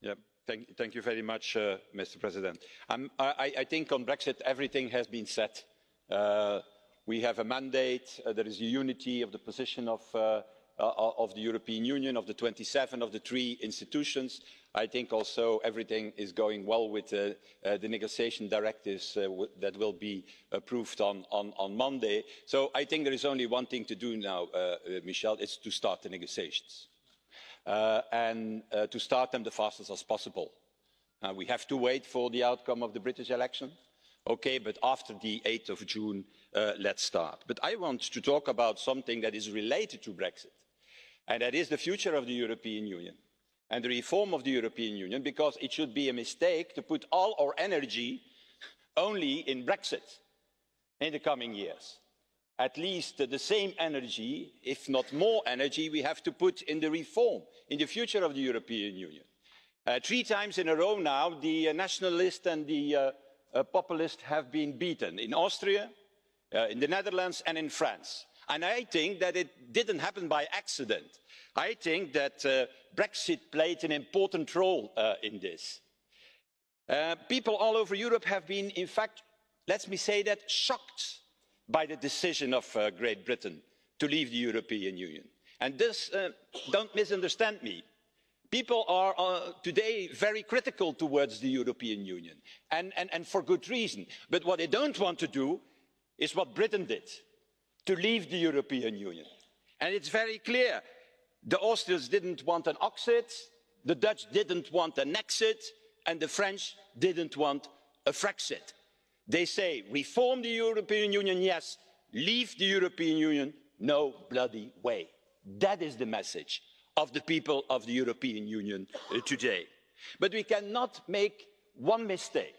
Yeah, thank you very much, Mr. President. I think on Brexit, everything has been said. We have a mandate. There is a unity of the position of the European Union, of the 27, of the 3 institutions. I think also everything is going well with the negotiation directives that will be approved on Monday. So I think there is only one thing to do now, Michel, it's to start the negotiations. And to start them the fastest as possible. We have to wait for the outcome of the British election. Okay, but after the 8th of June, let's start. But I want to talk about something that is related to Brexit. And that is the future of the European Union and the reform of the European Union, because it should be a mistake to put all our energy only in Brexit in the coming years. At least the same energy, if not more energy, we have to put in the reform, in the future of the European Union. 3 times in a row now, the nationalists and the populists have been beaten in Austria, in the Netherlands and in France. And I think that it didn't happen by accident. I think that Brexit played an important role in this. People all over Europe have been, in fact, let me say that, shocked by the decision of Great Britain to leave the European Union. And this, don't misunderstand me. People are today very critical towards the European Union, and for good reason. But what they don't want to do is what Britain did, to leave the European Union. And it's very clear. The Austrians didn't want an exit, the Dutch didn't want an exit, and the French didn't want a Frexit. They say, reform the European Union, yes. Leave the European Union, no bloody way. That is the message of the people of the European Union today. But we cannot make one mistake,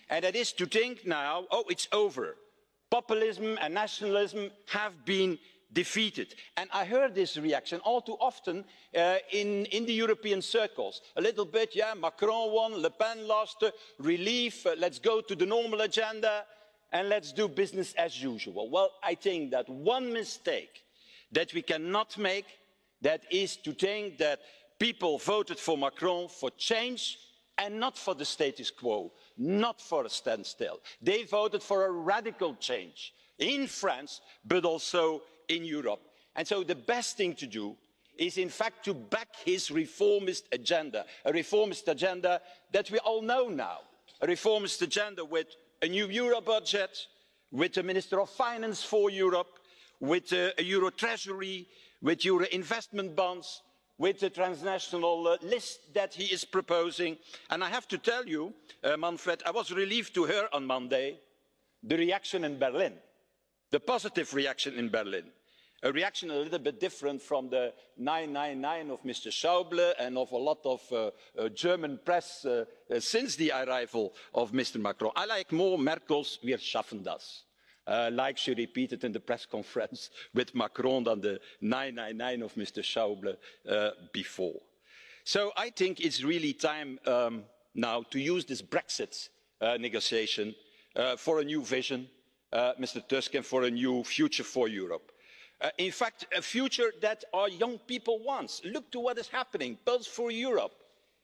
and that is to think now, oh, it's over. Populism and nationalism have been defeated. And I heard this reaction all too often in the European circles. A little bit, yeah, Macron won, Le Pen lost, relief, let's go to the normal agenda and let's do business as usual. Well, I think that one mistake that we cannot make, that is to think that people voted for Macron for change and not for the status quo, not for a standstill. They voted for a radical change in France, but also in Europe. And so the best thing to do is, in fact, to back his reformist agenda, a reformist agenda that we all know now, a reformist agenda with a new Euro budget, with a Minister of Finance for Europe, with a Euro Treasury, with Euro investment bonds, with the transnational list that he is proposing. And I have to tell you, Manfred, I was relieved to hear on Monday the reaction in Berlin, the positive reaction in Berlin. A reaction a little bit different from the 999 of Mr. Schäuble and of a lot of German press since the arrival of Mr. Macron. I like more Merkel's "Wir schaffen das," like she repeated in the press conference with Macron than the 999 of Mr. Schäuble before. So I think it's really time now to use this Brexit negotiation for a new vision, Mr. Tusk, and for a new future for Europe. In fact, a future that our young people want. Look to what is happening, Pulse for Europe,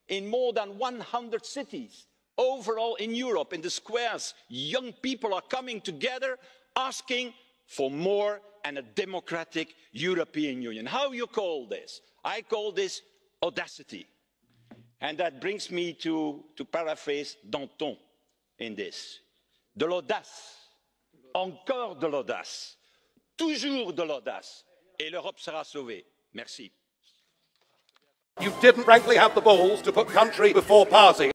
in more than 100 cities. Overall in Europe, in the squares, young people are coming together asking for more and a democratic European Union. How you call this? I call this audacity. And that brings me to paraphrase Danton in this. De l'audace, encore de l'audace, toujours de l'audace, et l'Europe sera sauvée. Merci. You didn't frankly have the balls to put country before party.